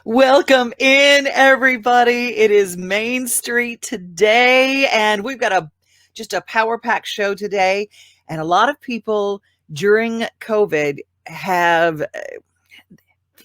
Welcome in, everybody. It is Main Street today, and we've got just a power pack show today. And a lot of people during COVID have,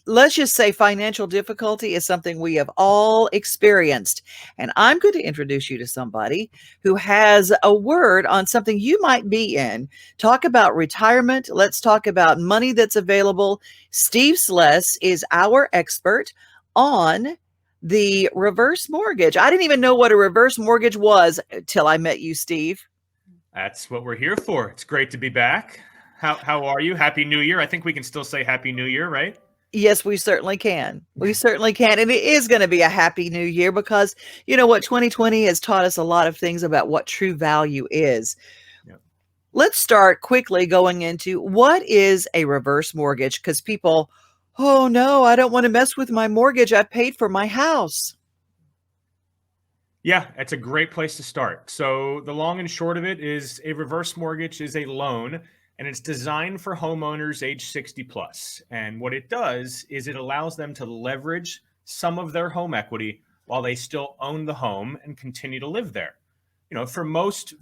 let's just say, financial difficulty is something we have all experienced. And I'm going to introduce you to somebody who has a word on something you might be in. Talk about retirement. Let's talk about money that's available. Steve Sless is our expert on the reverse mortgage. I didn't even know what a reverse mortgage was till I met you, Steve. That's what we're here for. It's great to be back. How are you? Happy New Year. I think we can still say Happy New Year, right? Yes, we certainly can. We certainly can. And it is going to be a happy new year because you know what? 2020 has taught us a lot of things about what true value is. Yep. Let's start quickly going into what is a reverse mortgage because people, oh no, I don't want to mess with my mortgage. I paid for my house. Yeah, it's a great place to start. So the long and short of it is a reverse mortgage is a loan and it's designed for homeowners age 60 plus. And what it does is it allows them to leverage some of their home equity while they still own the home and continue to live there. You know, for most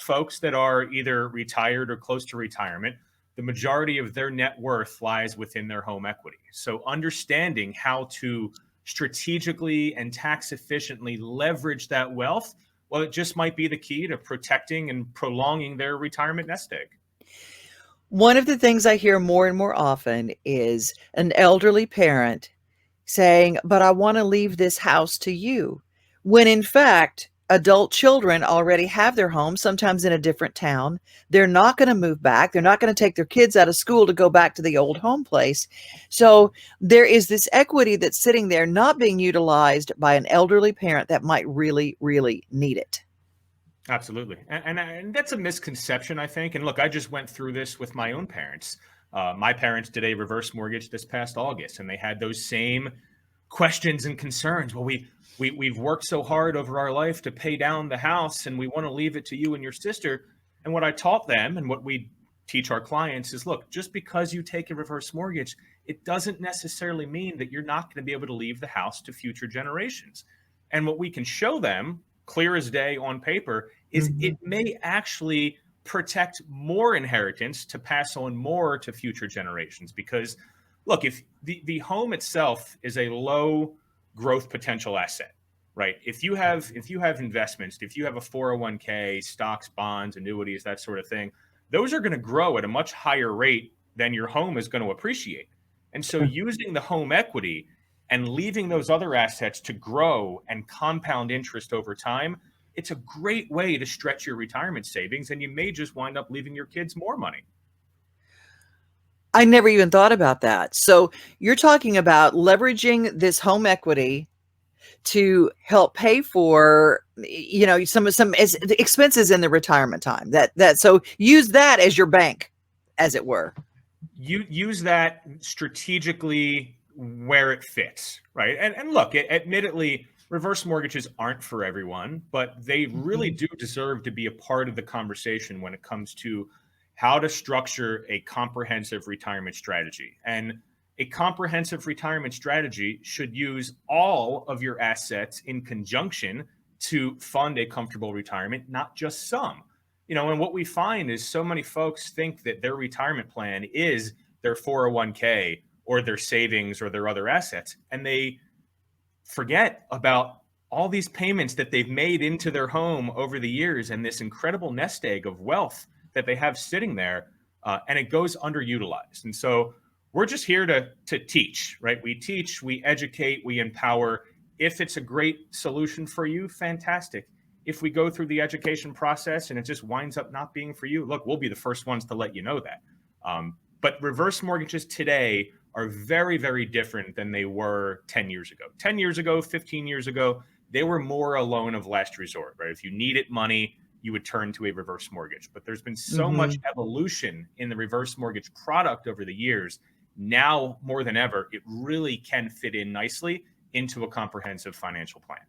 folks that are either retired or close to retirement, the majority of their net worth lies within their home equity. So understanding how to strategically and tax efficiently leverage that wealth, well, it just might be the key to protecting and prolonging their retirement nest egg. One of the things I hear more and more often is an elderly parent saying, but I want to leave this house to you. When in fact, adult children already have their home, sometimes in a different town. They're not going to move back. They're not going to take their kids out of school to go back to the old home place. So there is this equity that's sitting there not being utilized by an elderly parent that might really, really need it. Absolutely. And that's a misconception, I think. And look, I just went through this with my own parents. My parents did a reverse mortgage this past August, and they had those same questions and concerns. Well, we've worked so hard over our life to pay down the house, and we want to leave it to you and your sister. And what I taught them and what we teach our clients is, look, just because you take a reverse mortgage, it doesn't necessarily mean that you're not going to be able to leave the house to future generations. And what we can show them, clear as day on paper, is it may actually protect more inheritance to pass on more to future generations. Because look, if the home itself is a low growth potential asset, right? If you have investments, if you have a 401k, stocks, bonds, annuities, that sort of thing, those are going to grow at a much higher rate than your home is going to appreciate. And so using the home equity and leaving those other assets to grow and compound interest over time, it's a great way to stretch your retirement savings, and you may just wind up leaving your kids more money. I never even thought about that. So you're talking about leveraging this home equity to help pay for, you know, some expenses in the retirement time. So use that as your bank, as it were. You use that strategically where it fits, right? And look, admittedly, reverse mortgages aren't for everyone, but they really do deserve to be a part of the conversation when it comes to how to structure a comprehensive retirement strategy. And a comprehensive retirement strategy should use all of your assets in conjunction to fund a comfortable retirement, not just some. You know, and what we find is so many folks think that their retirement plan is their 401k or their savings or their other assets, and they forget about all these payments that they've made into their home over the years and this incredible nest egg of wealth that they have sitting there, and it goes underutilized. And so we're just here to teach, right? We teach, we educate, we empower. If it's a great solution for you, fantastic. If we go through the education process and it just winds up not being for you, look, we'll be the first ones to let you know that. But reverse mortgages today are very, very different than they were 10 years ago. 10 years ago, 15 years ago, they were more a loan of last resort, right? If you needed money, you would turn to a reverse mortgage. But there's been so much evolution in the reverse mortgage product over the years. Now, more than ever, it really can fit in nicely into a comprehensive financial plan.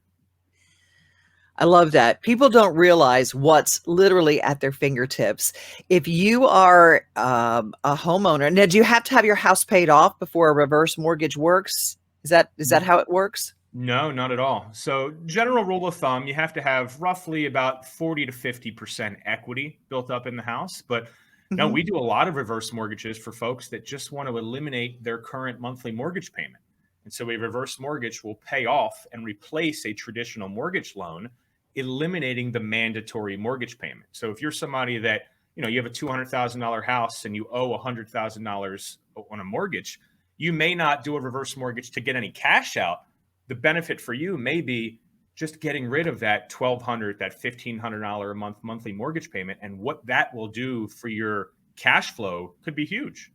I love that. People don't realize what's literally at their fingertips. If you are a homeowner, now do you have to have your house paid off before a reverse mortgage works? Is that how it works? No, not at all. So, general rule of thumb, you have to have roughly about 40 to 50% equity built up in the house. But no, Mhm. we do a lot of reverse mortgages for folks that just want to eliminate their current monthly mortgage payment. And so, a reverse mortgage will pay off and replace a traditional mortgage loan, eliminating the mandatory mortgage payment. So, if you're somebody that, you have a $200,000 house and you owe $100,000 on a mortgage, you may not do a reverse mortgage to get any cash out. The benefit for you may be just getting rid of that $1,200, that $1,500 a month monthly mortgage payment, and what that will do for your cash flow could be huge.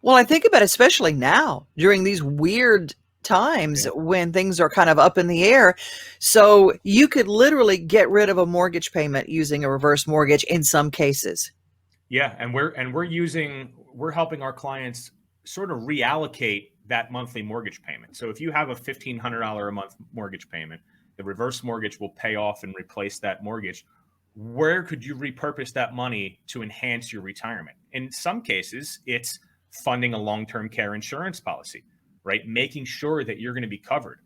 Well, I think about especially now during these weird times Yeah. when things are kind of up in the air. So you could literally get rid of a mortgage payment using a reverse mortgage in some cases. Yeah, and we're helping our clients sort of reallocate that monthly mortgage payment. So if you have a $1,500 a month mortgage payment, the reverse mortgage will pay off and replace that mortgage. Where could you repurpose that money to enhance your retirement? In some cases, it's funding a long-term care insurance policy, right? Making sure that you're going to be covered.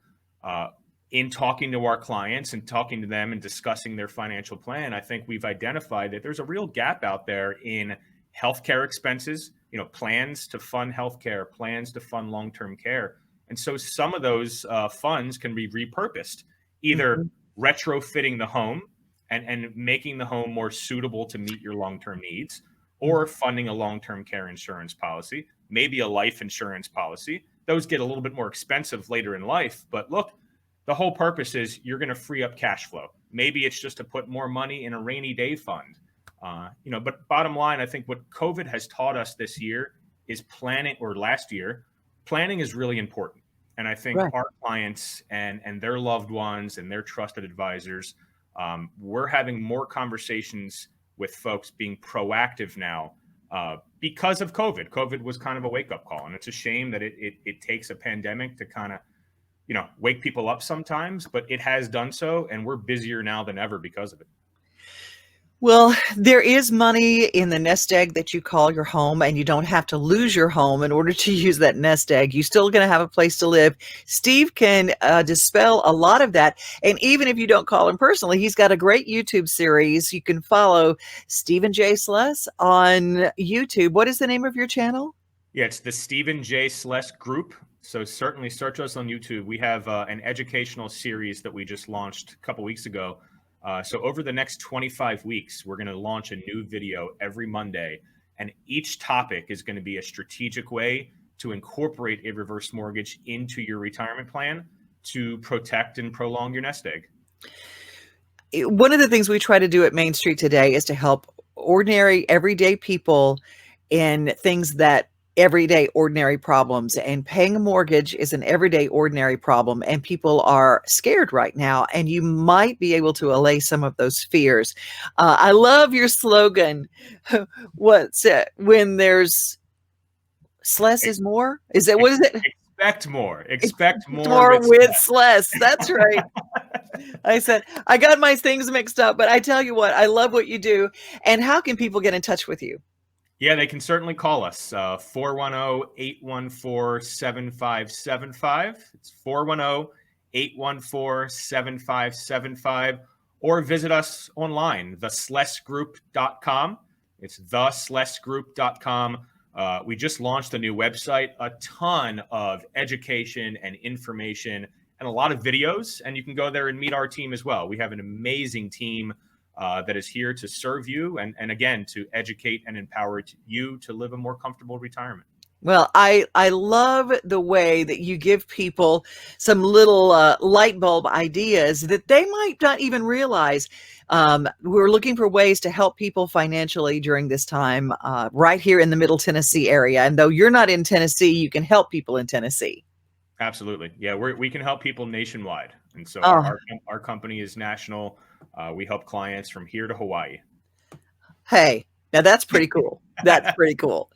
Uh, in talking to our clients and talking to them and discussing their financial plan, I think we've identified that there's a real gap out there in healthcare expenses, plans to fund healthcare, plans to fund long-term care. And so some of those funds can be repurposed, either Mhm. retrofitting the home and making the home more suitable to meet your long-term needs, Mhm. or funding a long-term care insurance policy, maybe a life insurance policy. Those get a little bit more expensive later in life, but look, the whole purpose is you're going to free up cash flow. Maybe it's just to put more money in a rainy day fund. But bottom line, I think what COVID has taught us this year is planning, or last year, planning is really important. And I think Right. our clients and their loved ones and their trusted advisors, we're having more conversations with folks being proactive now because of COVID. COVID was kind of a wake up call, and it's a shame that it takes a pandemic to kind of wake people up sometimes, but it has done so, and we're busier now than ever because of it. Well, there is money in the nest egg that you call your home, and you don't have to lose your home in order to use that nest egg. You're still going to have a place to live. Steve can dispel a lot of that. And even if you don't call him personally, he's got a great YouTube series. You can follow Stephen J. Sless on YouTube. What is the name of your channel? Yeah, it's the Stephen J. Sless Group. So certainly search us on YouTube. We have an educational series that we just launched a couple weeks ago. So over the next 25 weeks, we're going to launch a new video every Monday. And each topic is going to be a strategic way to incorporate a reverse mortgage into your retirement plan to protect and prolong your nest egg. One of the things we try to do at Main Street Today is to help ordinary, everyday people in things that everyday, ordinary problems. And paying a mortgage is an everyday, ordinary problem. And people are scared right now. And you might be able to allay some of those fears. I love your slogan. What's it? When there's less is more? Is it, what is it? Expect more. Expect Expect more more with with Sless. less. That's right. I said, I got my things mixed up, but I tell you what, I love what you do. And how can people get in touch with you? Yeah, they can certainly call us, 410-814-7575. It's 410-814-7575. Or visit us online, theslessgroup.com. It's theslessgroup.com. We just launched a new website, a ton of education and information, and a lot of videos. And you can go there and meet our team as well. We have an amazing team that is here to serve you and again, to educate and empower you to live a more comfortable retirement. Well, I love the way that you give people some little light bulb ideas that they might not even realize. We're looking for ways to help people financially during this time, right here in the Middle Tennessee area. And though you're not in Tennessee, you can help people in Tennessee. Absolutely. Yeah, we can help people nationwide. And so Oh, our company is national. We help clients from here to Hawaii. hey, now that's pretty cool. That's pretty cool.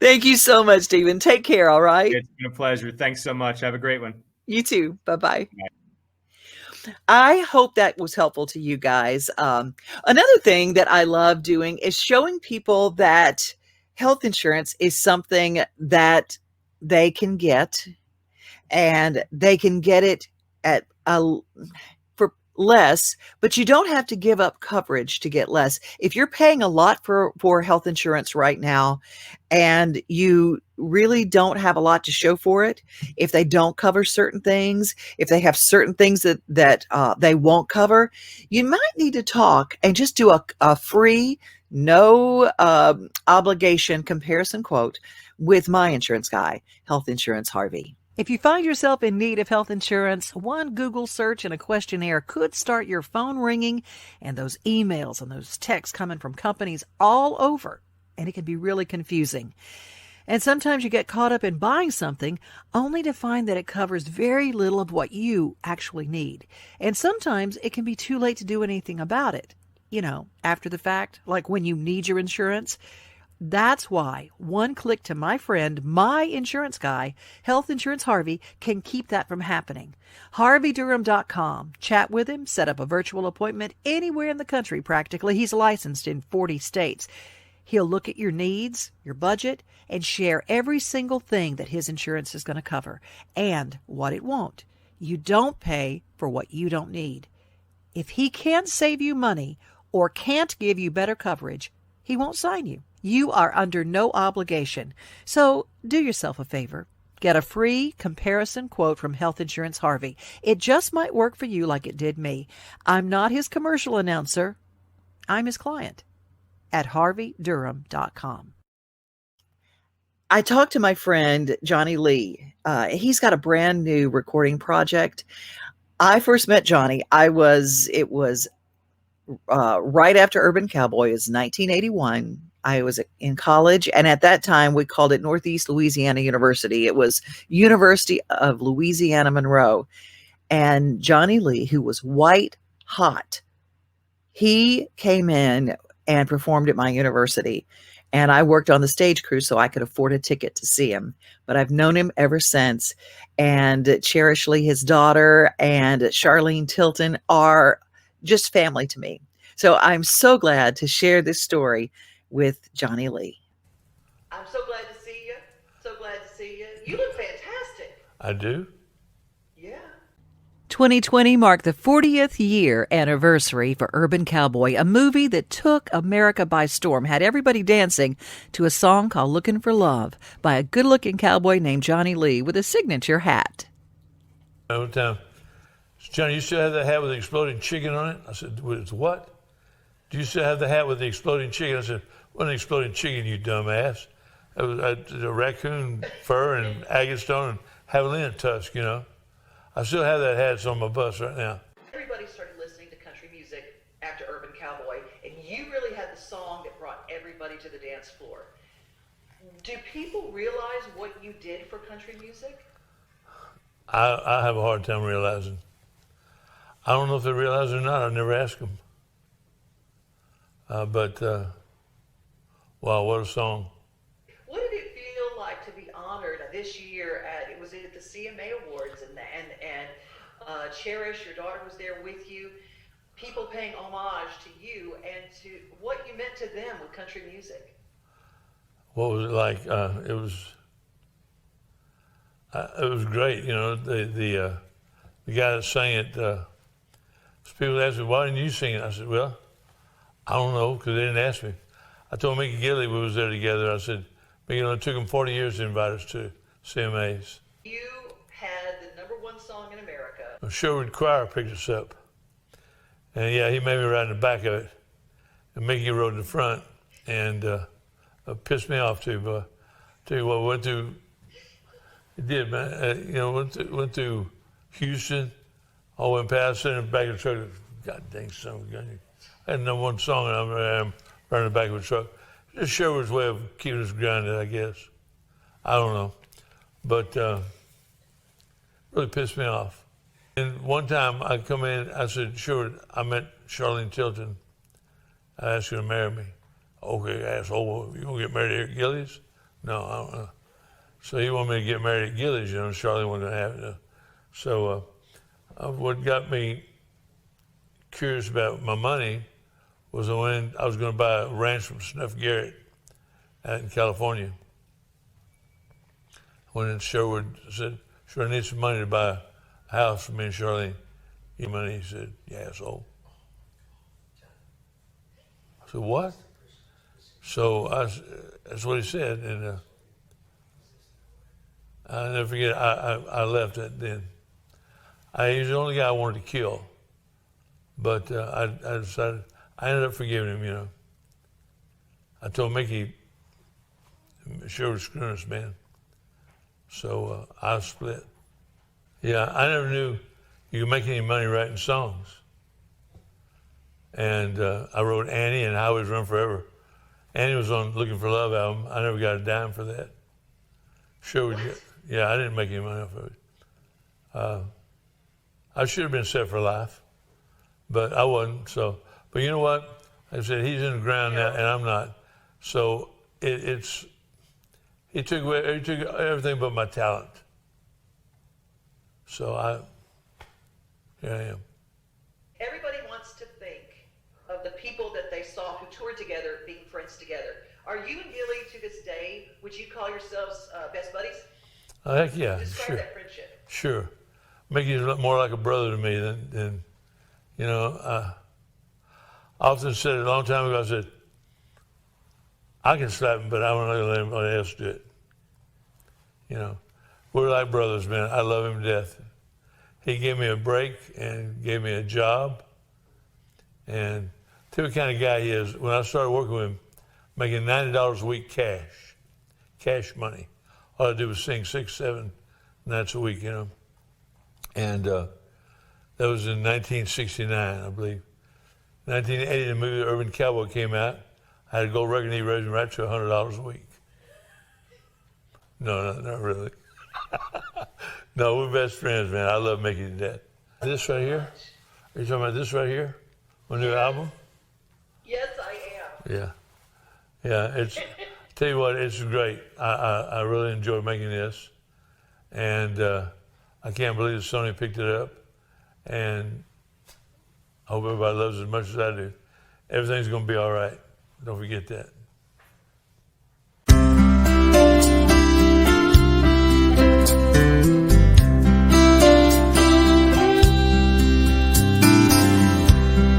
Thank you so much, Stephen. Take care. All right. It's been a pleasure. Thanks so much. Have a great one. You too. Bye bye. I hope that was helpful to you guys. Another thing that I love doing is showing people that health insurance is something that they can get. and they can get it at a for less, but you don't have to give up coverage to get less. If you're paying a lot for health insurance right now and you really don't have a lot to show for it, if they don't cover certain things, if they have certain things that they won't cover, you might need to talk and just do a free, no obligation comparison quote with my insurance guy, Health Insurance Harvey. If you find yourself in need of health insurance, one Google search and a questionnaire could start your phone ringing and those emails and those texts coming from companies all over, and it can be really confusing. And sometimes you get caught up in buying something only to find that it covers very little of what you actually need. And sometimes it can be too late to do anything about it. After the fact, like when you need your insurance. That's why one click to my friend, my insurance guy, Health Insurance Harvey, can keep that from happening. HarveyDurham.com. Chat with him, set up a virtual appointment anywhere in the country practically. He's licensed in 40 states. He'll look at your needs, your budget, and share every single thing that his insurance is going to cover and what it won't. You don't pay for what you don't need. If he can't save you money or can't give you better coverage, he won't sign you. You are under no obligation. So do yourself a favor. Get a free comparison quote from Health Insurance Harvey. It just might work for you like it did me. I'm not his commercial announcer. I'm his client at HarveyDurham.com. I talked to my friend, Johnny Lee. He's got a brand new recording project. I first met Johnny. It was right after Urban Cowboy. It was 1981. I was in college, and at that time we called it Northeast Louisiana University. It was University of Louisiana Monroe. And Johnny Lee, who was white hot, he came in and performed at my university. And I worked on the stage crew so I could afford a ticket to see him. But I've known him ever since. And Cherish Lee, his daughter, and Charlene Tilton are just family to me. So I'm so glad to share this story with Johnny Lee. I'm so glad to see you. So glad to see you. You look fantastic. I do. Yeah. 2020 marked the 40th year anniversary for Urban Cowboy, a movie that took America by storm, had everybody dancing to a song called Looking for Love by a good-looking cowboy named Johnny Lee with a signature hat. One time, Johnny, you still have that hat with the exploding chicken on it? I said, what? Do you still have the hat with the exploding chicken? I said, what an exploding chicken, you dumbass. It was a raccoon fur and agate stone and javelina tusk, I still have that hat. It's on my bus right now. Everybody started listening to country music after Urban Cowboy, and you really had the song that brought everybody to the dance floor. Do people realize what you did for country music? I have a hard time realizing. I don't know if they realize it or not. I never asked them. Wow, what a song. What did it feel like to be honored this year at the CMA Awards and Cherish, your daughter, was there with you, people paying homage to you and to what you meant to them with country music? What was it like? It was great. The guy that sang it, people asked me, why didn't you sing it? I said, well, I don't know, because they didn't ask me. I told Mickey Gilley we was there together. I said, Mickey, it took him 40 years to invite us to CMAs. You had the #1 song in America. Sherwood Choir picked us up. And yeah, he made me ride in the back of it. And Mickey rode in the front. And pissed me off too. But tell you what, went through, it did, man. Went through Houston, all went past, in the back of the truck. God dang son of a gun. I had #1 song, and I'm running the back of a truck. Just Sherwood's way of keeping us grounded, I guess. I don't know. But really pissed me off. And one time I come in, I said, Sherwood, I met Charlene Tilton. I asked her to marry me. Okay, asshole, you gonna get married at Gilley's? No, I don't know. So he wanted me to get married at Gilley's, Charlene wasn't gonna have it. So what got me curious about my money was when I was gonna buy a ranch from Snuff Garrett out in California. When Sherwood said, sure, I need some money to buy a house for me and Charlene. You money? He said, "You asshole." I said, "What?" So that's what he said, and I'll never forget. I left it then. He was the only guy I wanted to kill, but I decided. I ended up forgiving him. You know, I told Mickey, "Sure was screwing us, man." So I split. Yeah, I never knew you could make any money writing songs. And I wrote Annie and Highways Run Forever. Annie was on Looking for Love album. I never got a dime for that. Sure, yeah, I didn't make any money off of it. I should have been set for life, but I wasn't. So, but you know what? Like I said, he's in the ground now, and I'm not. So he took everything but my talent. So here I am. Everybody wants to think of the people that they saw who toured together being friends together. Are you and Gilly to this day, would you call yourselves best buddies? Heck yeah, Describe sure. that friendship. Sure. Mickey's more like a brother to me than you know. I often said it a long time ago, I said, I can slap him, but I'm not going to let anybody else do it. You know, we're like brothers, man. I love him to death. He gave me a break and gave me a job. And tell you what kind of guy he is. When I started working with him, making $90 a week cash money. All I did was sing 6-7 nights a week, you know. And that was in 1969, I believe. 1980, the movie Urban Cowboy came out. I had a gold record, and he raised me right to $100 a week. No, not really. No, we're best friends, man. I love Mickey to death. This right here? Are you talking about this right here? My new album? Yes, I am. Yeah. Yeah, it's, tell you what, it's great. I really enjoy making this. And I can't believe Sony picked it up. And I hope everybody loves it as much as I do. Everything's going to be all right. Don't forget that.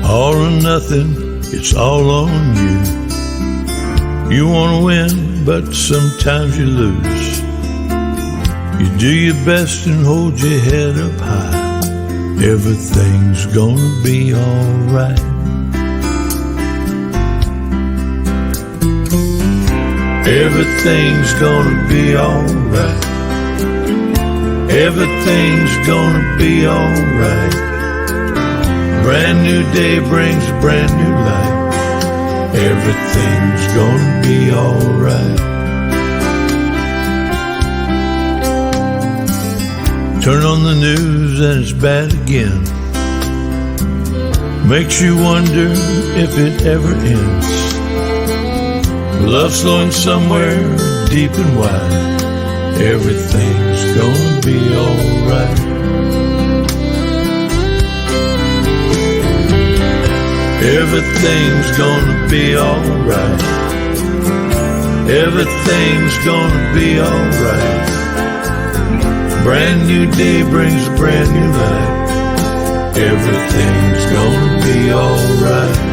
All or nothing, it's all on you. You want to win, but sometimes you lose. You do your best and hold your head up high. Everything's gonna be alright. Everything's gonna be alright. Everything's gonna be alright. Brand new day brings a brand new life. Everything's gonna be alright. Turn on the news and it's bad again. Makes you wonder if it ever ends. Love flowing somewhere deep and wide. Everything's gonna be alright. Everything's gonna be alright. Everything's gonna be alright. Brand new day brings a brand new life. Everything's gonna be alright.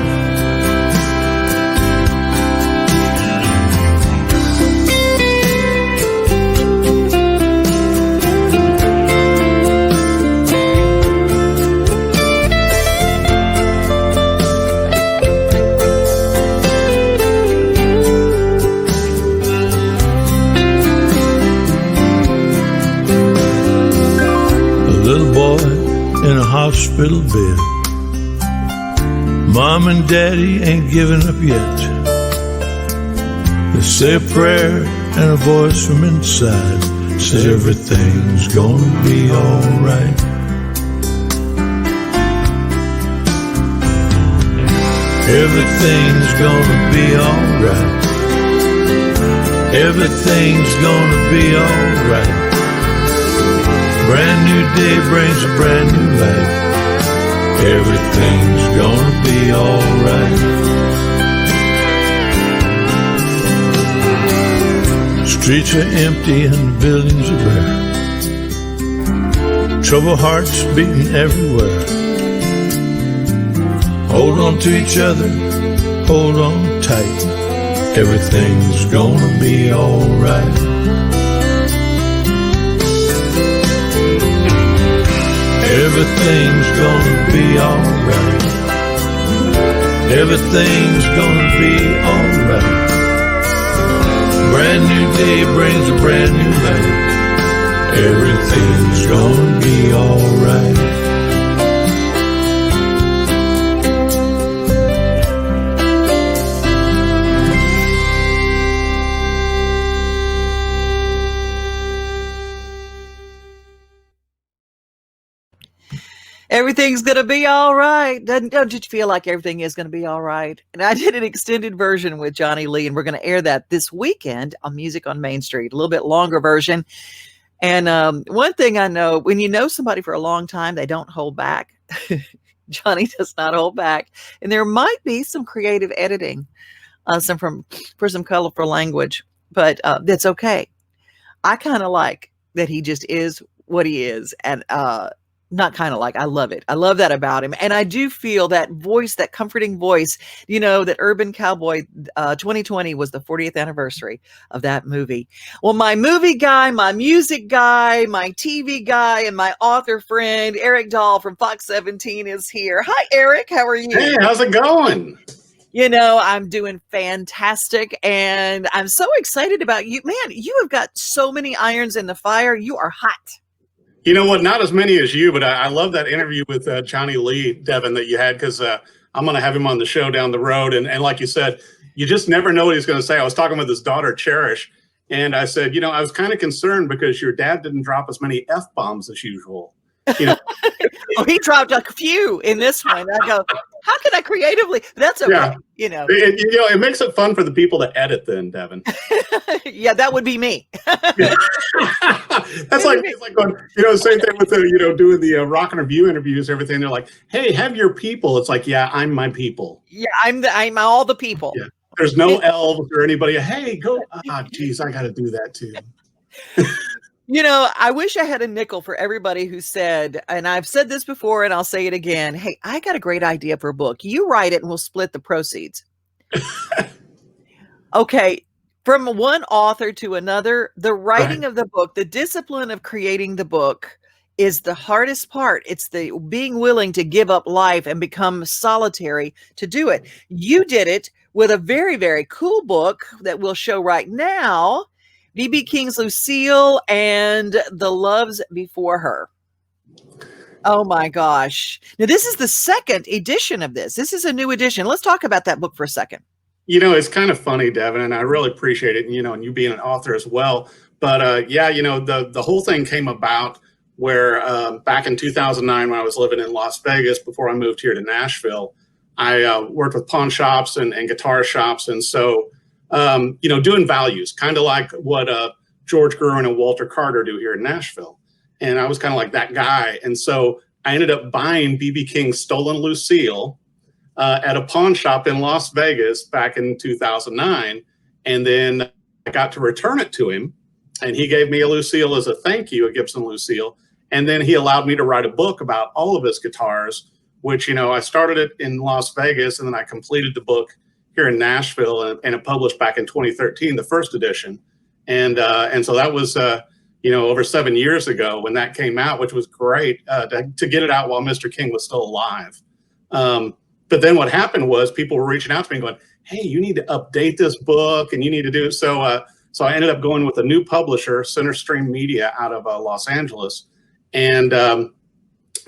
In a hospital bed, Mom and Daddy ain't giving up yet. They say a prayer and a voice from inside says everything's gonna be alright. Everything's gonna be alright. Everything's gonna be alright. Brand new day brings a brand new life. Everything's gonna be alright. Streets are empty and the buildings are bare. troubled hearts beating everywhere. Hold on to each other, hold on tight. Everything's gonna be alright. Everything's gonna be alright. Everything's gonna be alright. Brand new day brings a brand new light. Everything's gonna be alright. Everything's going to be all right. Don't you feel like everything is going to be all right? And I did an extended version with Johnny Lee, and we're going to air that this weekend on Music on Main Street, a little bit longer version. And one thing I know, when you know somebody for a long time, they don't hold back. Johnny does not hold back. And there might be some creative editing for some colorful language, but that's okay. I kind of like that he just is what he is. And not kind of like, I love it. I love that about him. And I do feel that voice, that comforting voice, you know, that Urban Cowboy 2020 was the 40th anniversary of that movie. Well, my movie guy, my music guy, my TV guy, and my author friend, Eric Dahl from Fox 17 is here. Hi, Eric. How are you? Hey, how's it going? You know, I'm doing fantastic, and I'm so excited about you. Man, you have got so many irons in the fire. You are hot. You know what? Not as many as you, but I love that interview with Johnny Lee, Devin, that you had, because I'm going to have him on the show down the road. And like you said, you just never know what he's going to say. I was talking with his daughter, Cherish, and I said, you know, I was kind of concerned because your dad didn't drop as many F-bombs as usual. You know? Oh, he dropped a few in this one. I go, how can I creatively? That's okay. Yeah. You know, it makes it fun for the people to edit then, Devin. Yeah, that would be me. That's like, it's like going, you know, same thing with the, you know, doing the Rock and Review interviews, everything. They're like, hey, have your people. It's like, yeah, I'm my people. Yeah, I'm all the people. Yeah. There's no elves or anybody. Hey, go. Geez, I got to do that too. You know, I wish I had a nickel for everybody who said, and I've said this before and I'll say it again. Hey, I got a great idea for a book. You write it and we'll split the proceeds. Okay. From one author to another, the writing of the book, the discipline of creating the book is the hardest part. It's the being willing to give up life and become solitary to do it. You did it with a very, very cool book that we'll show right now. B.B. King's Lucille and The Loves Before Her. Oh my gosh. Now this is the second edition of this. This is a new edition. Let's talk about that book for a second. You know, it's kind of funny, Devin, and I really appreciate it, you know, and you being an author as well. But yeah, you know, the whole thing came about where back in 2009, when I was living in Las Vegas, before I moved here to Nashville, I worked with pawn shops and guitar shops. And so, you know, doing values, kind of like what George Gerwin and Walter Carter do here in Nashville. And I was kind of like that guy. And so I ended up buying B.B. King's Stolen Lucille at a pawn shop in Las Vegas back in 2009. And then I got to return it to him. And he gave me a Lucille as a thank you, a Gibson Lucille. And then he allowed me to write a book about all of his guitars, which, you know, I started it in Las Vegas and then I completed the book here in Nashville, and it published back in 2013, the first edition. And so that was, you know, over 7 years ago when that came out, which was great to get it out while Mr. King was still alive. But then what happened was people were reaching out to me going, hey, you need to update this book and you need to do it. So, so I ended up going with a new publisher, Center Stream Media out of Los Angeles. And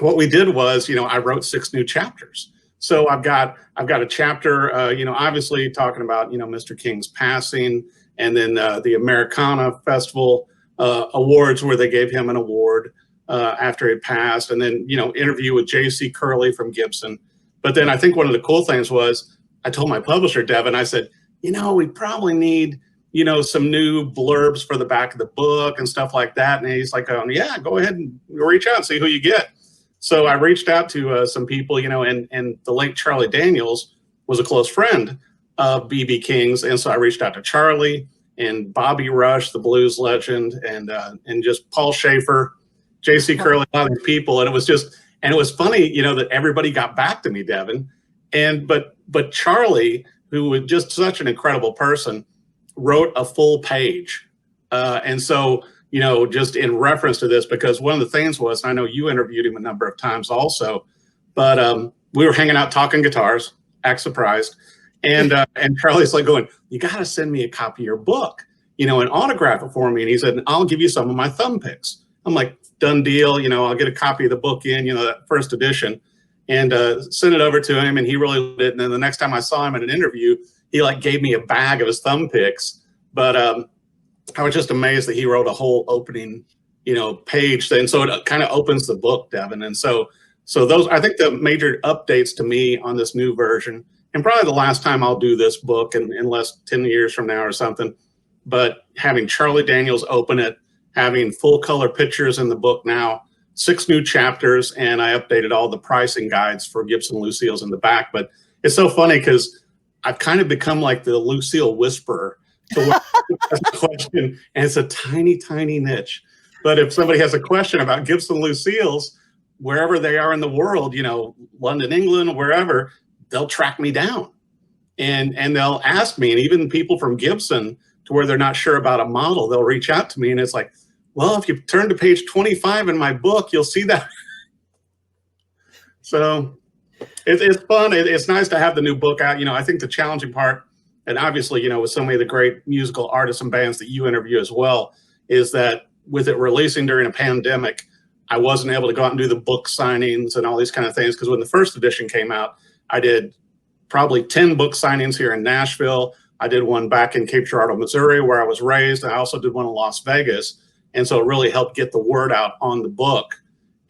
what we did was, you know, I wrote 6 new chapters. So I've got a chapter, you know, obviously talking about, you know, Mr. King's passing, and then the Americana Festival awards where they gave him an award after he passed, and then, you know, interview with J.C. Curley from Gibson. But then I think one of the cool things was I told my publisher, Devin, I said, you know, we probably need, you know, some new blurbs for the back of the book and stuff like that. And he's like, yeah, go ahead and reach out and see who you get. So I reached out to some people, you know, and the late Charlie Daniels was a close friend of B.B. King's. And so I reached out to Charlie and Bobby Rush, the blues legend, and just Paul Schaefer, JC Curley, a lot of these people, and it was funny, that everybody got back to me, Devin, but Charlie, who was just such an incredible person, wrote a full page, and so just in reference to this, because one of the things was, I know you interviewed him a number of times also, but we were hanging out talking guitars, act surprised, and Charlie's like going, "You got to send me a copy of your book, and autograph it for me." And he said, "I'll give you some of my thumb picks." I'm like, "Done deal." I'll get a copy of the book in, that first edition, and send it over to him. And he really did. And then the next time I saw him at an interview, he gave me a bag of his thumb picks. But I was just amazed that he wrote a whole opening, page. And so it kind of opens the book, Devin. And so those, I think, the major updates to me on this new version, and probably the last time I'll do this book, unless 10 years from now or something, but having Charlie Daniels open it, having full color pictures in the book now, 6 new chapters, and I updated all the pricing guides for Gibson Lucille's in the back. But it's so funny because I've kind of become like the Lucille whisperer. So when has a question, and it's a tiny, tiny niche. But if somebody has a question about Gibson Lucille's, wherever they are in the world, London, England, wherever, they'll track me down. And they'll ask me, and even people from Gibson, to where they're not sure about a model, they'll reach out to me, and it's like, well, if you turn to page 25 in my book, you'll see that. So it's fun. It's nice to have the new book out. I think the challenging part, and obviously, with so many of the great musical artists and bands that you interview as well, is that with it releasing during a pandemic, I wasn't able to go out and do the book signings and all these kind of things. Because when the first edition came out, I did probably 10 book signings here in Nashville. I did one back in Cape Girardeau, Missouri, where I was raised. I also did one in Las Vegas. And so it really helped get the word out on the book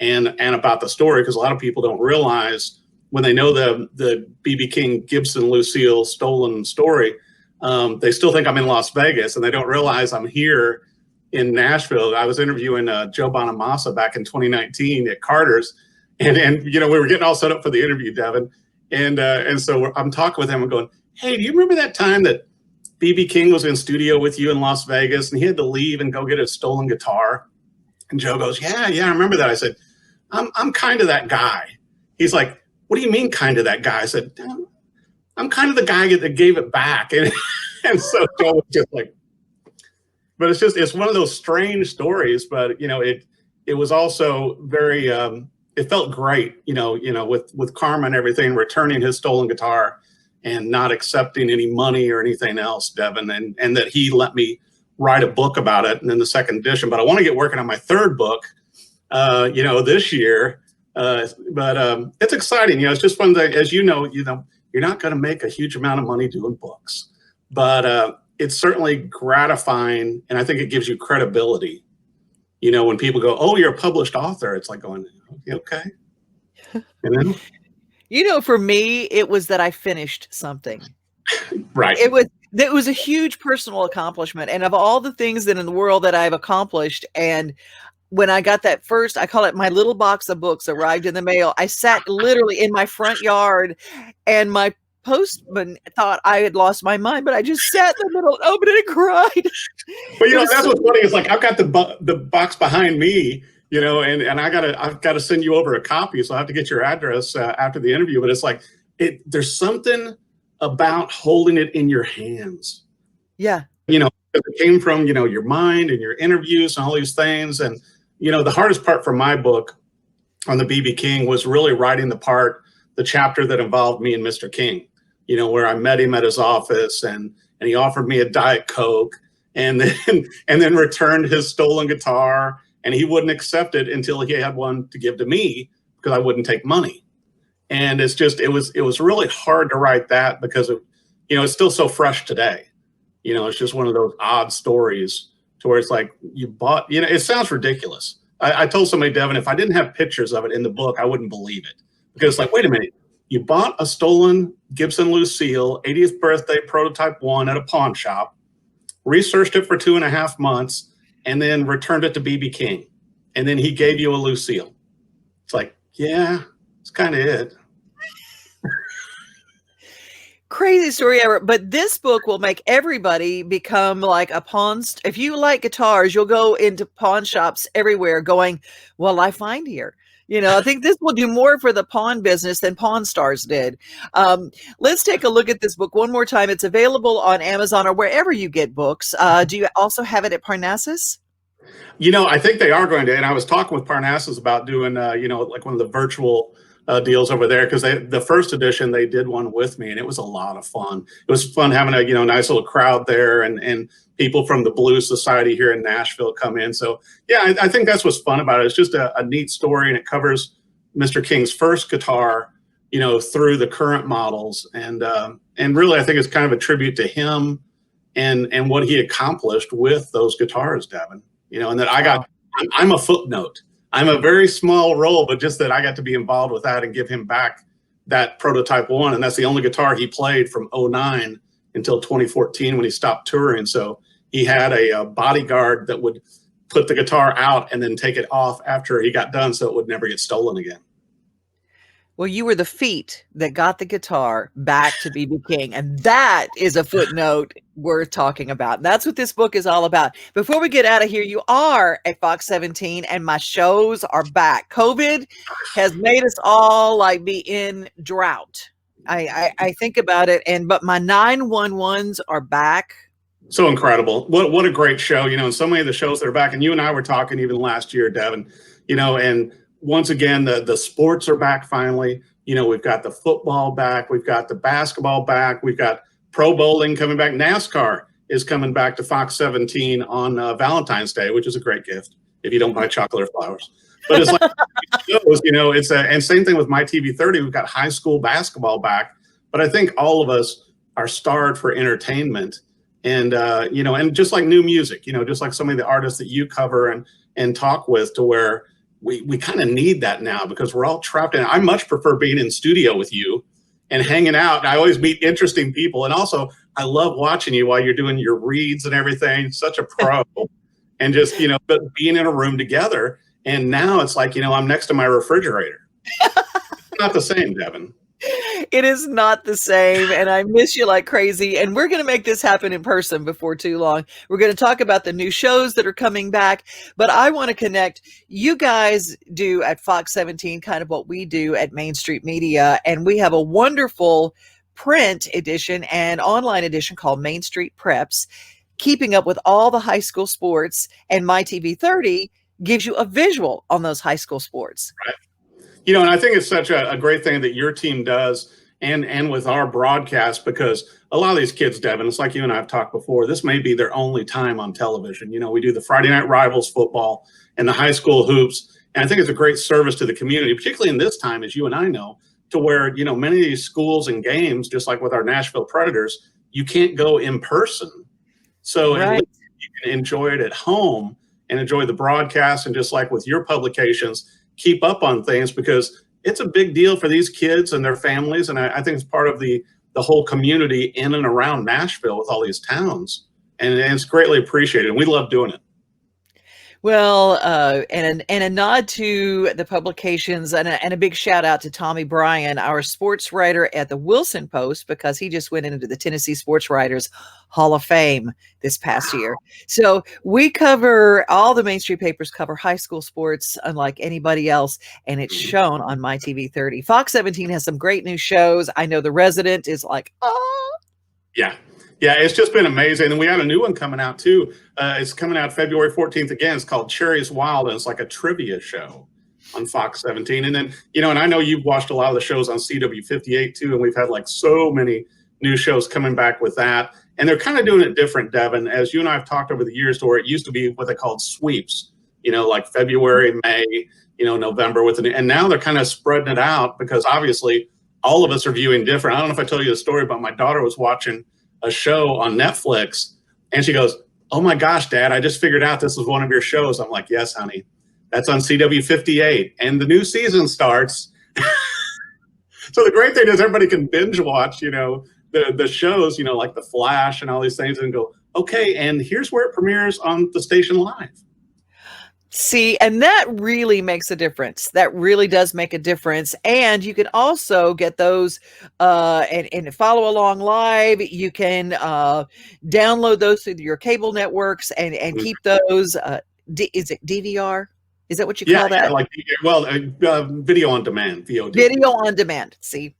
and about the story, because a lot of people don't realize, when they know the B.B. King Gibson Lucille stolen story, they still think I'm in Las Vegas, and they don't realize I'm here in Nashville. I was interviewing Joe Bonamassa back in 2019 at Carter's, and we were getting all set up for the interview, Devin, and so I'm talking with him and going, "Hey, do you remember that time that B.B. King was in studio with you in Las Vegas, and he had to leave and go get a stolen guitar?" And Joe goes, yeah, I remember that. I said, I'm kind of that guy. He's like, "What do you mean kind of that guy?" I said, "I'm kind of the guy that gave it back." And so Joe was just like, but it's one of those strange stories, but it was also very, it felt great, with Karma and everything, returning his stolen guitar and not accepting any money or anything else, Devin, and that he let me write a book about it, and then the second edition. But I want to get working on my third book, this year. But it's exciting. It's just fun that, as you're not going to make a huge amount of money doing books, but it's certainly gratifying, and I think it gives you credibility. When people go, "Oh, you're a published author," it's like going, "Okay." For me, it was that I finished something. Right. It was a huge personal accomplishment, and of all the things that in the world that I've accomplished, and when I got that first, I call it my little box of books arrived in the mail. I sat literally in my front yard, and my postman thought I had lost my mind, but I just sat in the middle, opened it, and cried. But that's what's funny. It's like, I've got the box behind me, and I've got to send you over a copy, so I have to get your address after the interview. But it's like, there's something about holding it in your hands. Yeah. It came from your mind and your interviews and all these things. And the hardest part for my book on the B.B. King was really writing the chapter that involved me and Mr. King, where I met him at his office, and he offered me a Diet Coke, and then returned his stolen guitar, and he wouldn't accept it until he had one to give to me, because I wouldn't take money. And it was really hard to write that, because it's still so fresh today. It's just one of those odd stories to where it's like, you bought, it sounds ridiculous. I told somebody, Devin, if I didn't have pictures of it in the book, I wouldn't believe it. Because it's like, wait a minute, you bought a stolen Gibson Lucille 80th birthday prototype 1 at a pawn shop, researched it for 2.5 months, and then returned it to B.B. King. And then he gave you a Lucille. It's like, yeah, it's kind of it. crazy story ever. But this book will make everybody become like a pawn. If you like guitars, you'll go into pawn shops everywhere going, well, I find here. I think this will do more for the pawn business than Pawn Stars did. Let's take a look at this book one more time. It's available on Amazon or wherever you get books. Do you also have it at Parnassus? I think they are going to. And I was talking with Parnassus about doing, like one of the virtual deals over there, because the first edition they did one with me, and it was a lot of fun. It was fun having a nice little crowd there, and people from the Blues Society here in Nashville come in. So yeah, I think that's what's fun about it. It's just a neat story, and it covers Mr. King's first guitar, through the current models, and really I think it's kind of a tribute to him and what he accomplished with those guitars, Devin. And that I'm a footnote. I'm a very small role, but just that I got to be involved with that and give him back that prototype one. And that's the only guitar he played from 2009 until 2014 when he stopped touring. So he had a bodyguard that would put the guitar out and then take it off after he got done so it would never get stolen again. Well, you were the feet that got the guitar back to BB King, and that is a footnote worth talking about. That's what this book is all about. Before we get out of here, you are at Fox 17, and my shows are back. COVID has made us all like be in drought. I think about it, but my 911s are back. So incredible. What a great show, and so many of the shows that are back, and you and I were talking even last year, Devin, and once again, the sports are back finally. We've got the football back. We've got the basketball back. We've got pro bowling coming back. NASCAR is coming back to Fox 17 on Valentine's Day, which is a great gift if you don't buy chocolate or flowers. But it's like shows, and same thing with My TV 30. We've got high school basketball back. But I think all of us are starved for entertainment, and and just like new music, just like some of the artists that you cover and talk with, to where we kind of need that now, because we're all trapped in. I much prefer being in studio with you and hanging out. I always meet interesting people. And also I love watching you while you're doing your reads and everything. Such a pro. And just, but being in a room together. And now it's like, I'm next to my refrigerator. It's not the same, Devin. It is not the same, and I miss you like crazy. And we're going to make this happen in person before too long. We're going to talk about the new shows that are coming back, but I want to connect. You guys do at Fox 17 kind of what we do at Main Street Media, and we have a wonderful print edition and online edition called Main Street Preps, keeping up with all the high school sports, and My TV 30 gives you a visual on those high school sports. Right. And I think it's such a great thing that your team does, and with our broadcast, because a lot of these kids, Devin, it's like you and I have talked before, this may be their only time on television. We do the Friday Night Rivals football and the high school hoops. And I think it's a great service to the community, particularly in this time, as you and I know, to where, many of these schools and games, just like with our Nashville Predators, you can't go in person. So right. You can enjoy it at home and enjoy the broadcast. And just like with your publications, keep up on things, because it's a big deal for these kids and their families. And I think it's part of the whole community in and around Nashville with all these towns. And it's greatly appreciated. And we love doing it. Well, and a nod to the publications, and a big shout out to Tommy Bryan, our sports writer at the Wilson Post, because he just went into the Tennessee Sports Writers Hall of Fame this past year. So we cover, all the Main Street papers cover high school sports unlike anybody else, and it's shown on My TV 30. Fox 17 has some great new shows. I know The Resident is like, oh. Yeah, it's just been amazing. And we have a new one coming out too. It's coming out February 14th again. It's called Cherries Wild, and it's like a trivia show on Fox 17. And then, and I know you've watched a lot of the shows on CW58 too, and we've had like so many new shows coming back with that. And they're kind of doing it different, Devin, as you and I have talked over the years, to where it used to be what they called sweeps, like February, May, November and now they're kind of spreading it out, because obviously all of us are viewing different. I don't know if I told you the story, but my daughter was watching a show on Netflix, and she goes, "Oh my gosh, Dad, I just figured out this was one of your shows." I'm like, "Yes, honey, that's on CW58, and the new season starts." So the great thing is everybody can binge watch, the shows, like The Flash and all these things, and go, okay, and here's where it premieres on the station live. See, and that really makes a difference. That really does make a difference. And you can also get those and follow along live. You can download those through your cable networks and keep those. Is it DVR? Is that what you call that? Yeah, like video on demand, VOD. Video on demand. See,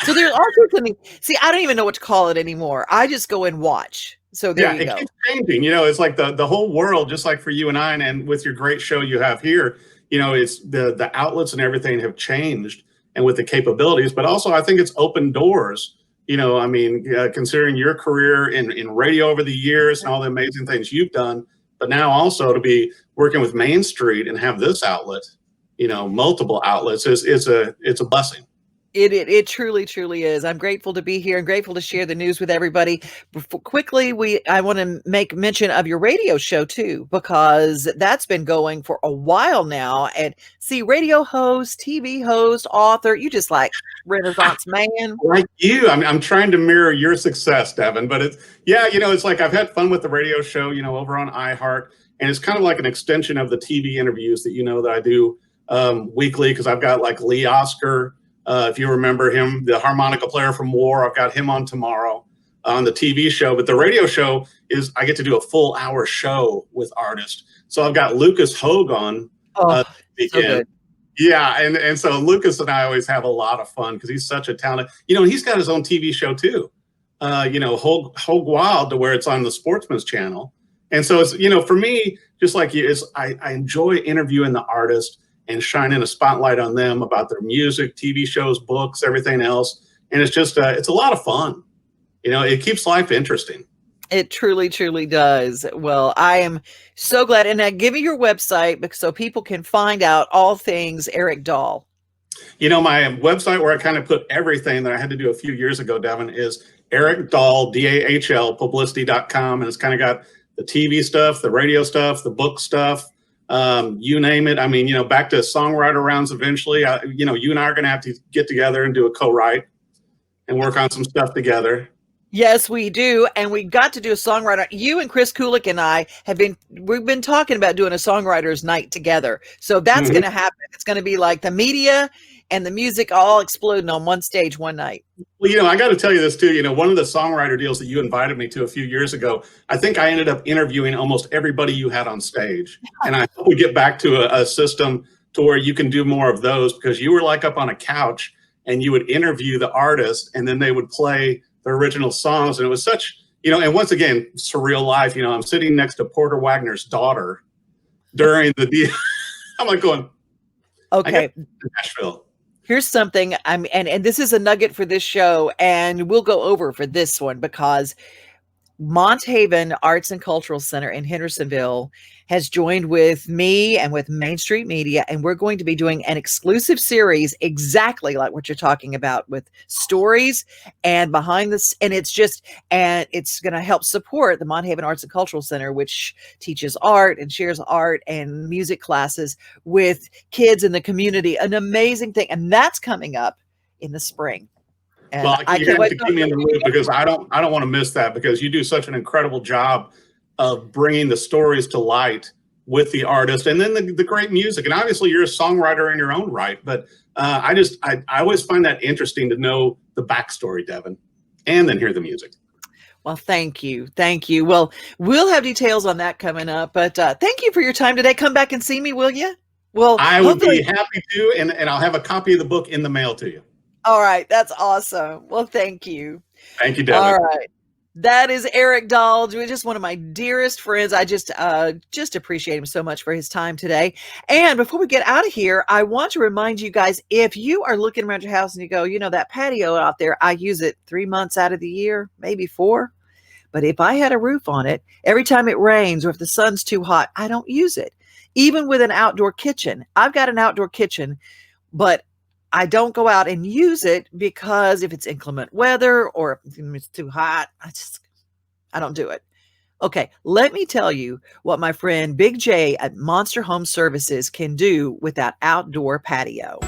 so there's all sorts of things. See, I don't even know what to call it anymore. I just go and watch. So there you go. It keeps changing. It's like the whole world, just like for you and I, and with your great show you have here. It's the outlets and everything have changed, and with the capabilities, but also I think it's opened doors. Considering your career in radio over the years and all the amazing things you've done, but now also to be working with Main Street and have this outlet, multiple outlets it's a blessing. It truly, truly is. I'm grateful to be here and grateful to share the news with everybody. Quickly, I want to make mention of your radio show too, because that's been going for a while now. And see, radio host, TV host, author, you just like Renaissance man. Like you, I'm trying to mirror your success, Devin. But it's like I've had fun with the radio show, over on iHeart, and it's kind of like an extension of the TV interviews that that I do weekly, because I've got like Lee Oscar. If you remember him, the harmonica player from War, I've got him on tomorrow on the TV show. But the radio show is I get to do a full hour show with artists. So I've got Lucas Hogue on weekend. So good. Yeah, and so Lucas and I always have a lot of fun because he's such a talent. He's got his own TV show too. Hogue Wild, to where it's on the Sportsman's Channel. And so it's for me, just like you, I enjoy interviewing the artist and shining a spotlight on them about their music, TV shows, books, everything else. And it's just, it's a lot of fun. It keeps life interesting. It truly, truly does. Well, I am so glad. And give me your website so people can find out all things Eric Dahl. My website where I kind of put everything that I had to do a few years ago, Devin, is Eric Dahl, DAHL, publicity.com. And it's kind of got the TV stuff, the radio stuff, the book stuff. You name it. Back to songwriter rounds eventually. You and I are going to have to get together and do a co-write and work on some stuff together. Yes, we do. And we got to do a songwriter. You and Chris Kulik and I we've been talking about doing a songwriters night together. So that's going to happen. It's going to be like the media and the music all exploding on one stage one night. Well, I got to tell you this too. One of the songwriter deals that you invited me to a few years ago, I think I ended up interviewing almost everybody you had on stage. And I hope we get back to a system to where you can do more of those, because you were like up on a couch and you would interview the artist and then they would play the original songs. And it was such, and once again, surreal life. I'm sitting next to Porter Wagner's daughter during the deal. I'm like going, okay, Nashville. Here's something and this is a nugget for this show, and we'll go over for this one because Monthaven Arts and Cultural Center in Hendersonville has joined with me and with Main Street Media, and we're going to be doing an exclusive series exactly like what you're talking about, with stories and behind this, and it's going to help support the Monthaven Arts and Cultural Center, which teaches art and shares art and music classes with kids in the community. An amazing thing, and that's coming up in the spring. And well, you have to keep me in the loop, because I don't want to miss that, because you do such an incredible job of bringing the stories to light with the artist, and then the great music. And obviously you're a songwriter in your own right, but I always find that interesting to know the backstory, Devin, and then hear the music. Well, thank you. Thank you. Well, we'll have details on that coming up, but thank you for your time today. Come back and see me, will you? Well, I would be happy to, and I'll have a copy of the book in the mail to you. All right. That's awesome. Well, thank you. Thank you, Devin. All right. That is Eric Dahl, just one of my dearest friends. I just appreciate him so much for his time today. And before we get out of here, I want to remind you guys, if you are looking around your house and you go, that patio out there, I use it 3 months out of the year, maybe 4. But if I had a roof on it, every time it rains or if the sun's too hot, I don't use it. Even with an outdoor kitchen, I've got an outdoor kitchen, but I don't go out and use it because if it's inclement weather or if it's too hot, I don't do it. Okay, let me tell you what my friend Big J at Monster Home Services can do with that outdoor patio.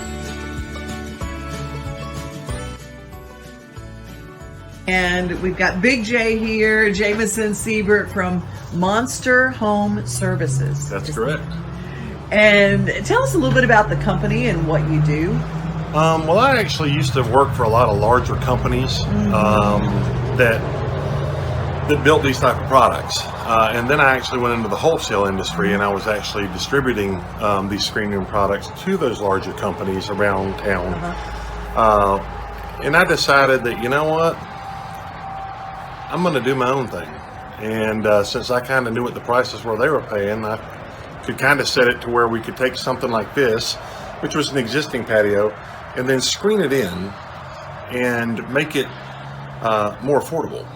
And we've got Big J here, Jameson Siebert from Monster Home Services. That's correct. And tell us a little bit about the company and what you do. Well, I actually used to work for a lot of larger companies that built these type of products, and then I actually went into the wholesale industry, and I was actually distributing these screen room products to those larger companies around town. And I decided that, you know what, I'm going to do my own thing. And since I kind of knew what the prices were they were paying, I could kind of set it to where we could take something like this, which was an existing patio, and then screen it in and make it more affordable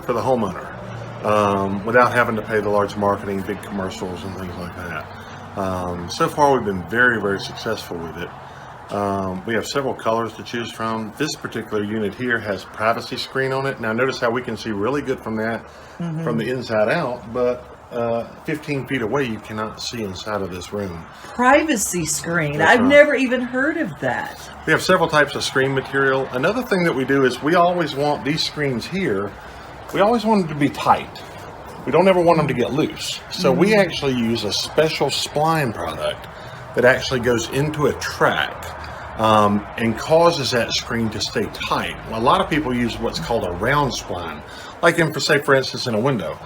for the homeowner, without having to pay the large marketing, big commercials and things like that. So far we've been very, very successful with it. We have several colors to choose from. This particular unit here has privacy screen on it. Now notice how we can see really good from that, from the inside out, but 15 feet away you cannot see inside of this room. Privacy screen. That's I've right. never even heard of that. We have several types of screen material. Another thing that we do is we always want these screens here, we always want them to be tight. We don't ever want them to get loose. So we actually use a special spline product that actually goes into a track and causes that screen to stay tight. Well, a lot of people use what's called a round spline, like in, for instance, in a window.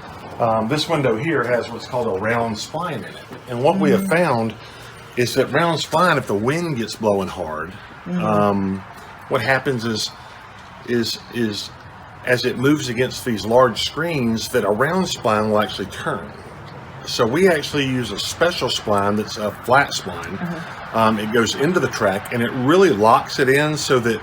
This window here has what's called a round spline in it. And what we have found is that round spline, if the wind gets blowing hard, what happens is as it moves against these large screens, that a round spline will actually turn. So we actually use a special spline that's a flat spline. It goes into the track and it really locks it in so that,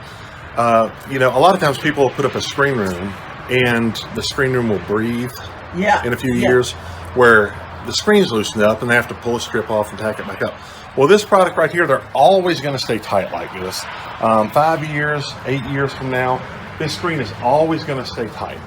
you know, a lot of times people will put up a screen room and the screen room will breathe in a few years, where the screen's loosened up and they have to pull a strip off and tack it back up. Well, this product right here, they're always going to stay tight like this. 5 years, 8 years from now, this screen is always going to stay tight.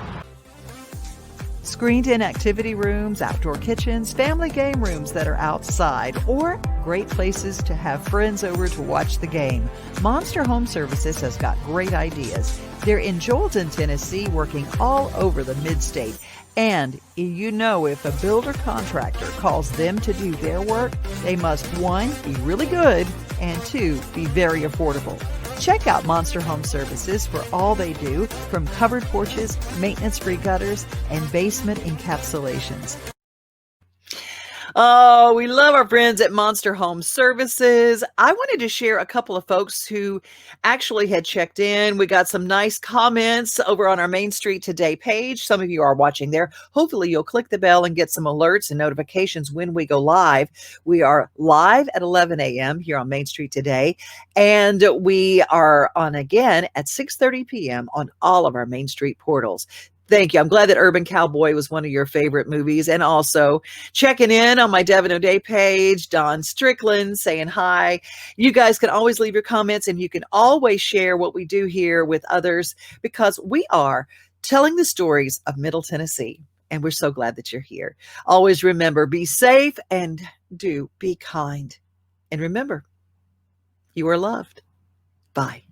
Screened-in activity rooms, outdoor kitchens, family game rooms that are outside, or great places to have friends over to watch the game. Monster Home Services has got great ideas. They're in Joelton, Tennessee, working all over the mid-state. And you know, if a builder contractor calls them to do their work, they must, 1, be really good, and 2, be very affordable. Check out Monster Home Services for all they do, from covered porches, maintenance-free gutters, and basement encapsulations. Oh, we love our friends at Monster Home Services. I wanted to share a couple of folks who actually had checked in. We got some nice comments over on our Main Street Today page. Some of you are watching there. Hopefully you'll click the bell and get some alerts and notifications when we go live. We are live at 11 a.m. here on Main Street Today, and we are on again at 6:30 p.m. on all of our Main Street portals. Thank you. I'm glad that Urban Cowboy was one of your favorite movies. And also checking in on my Devin O'Day page, Don Strickland saying hi. You guys can always leave your comments, and you can always share what we do here with others, because we are telling the stories of Middle Tennessee. And we're so glad that you're here. Always remember, be safe and do be kind. And remember, you are loved. Bye.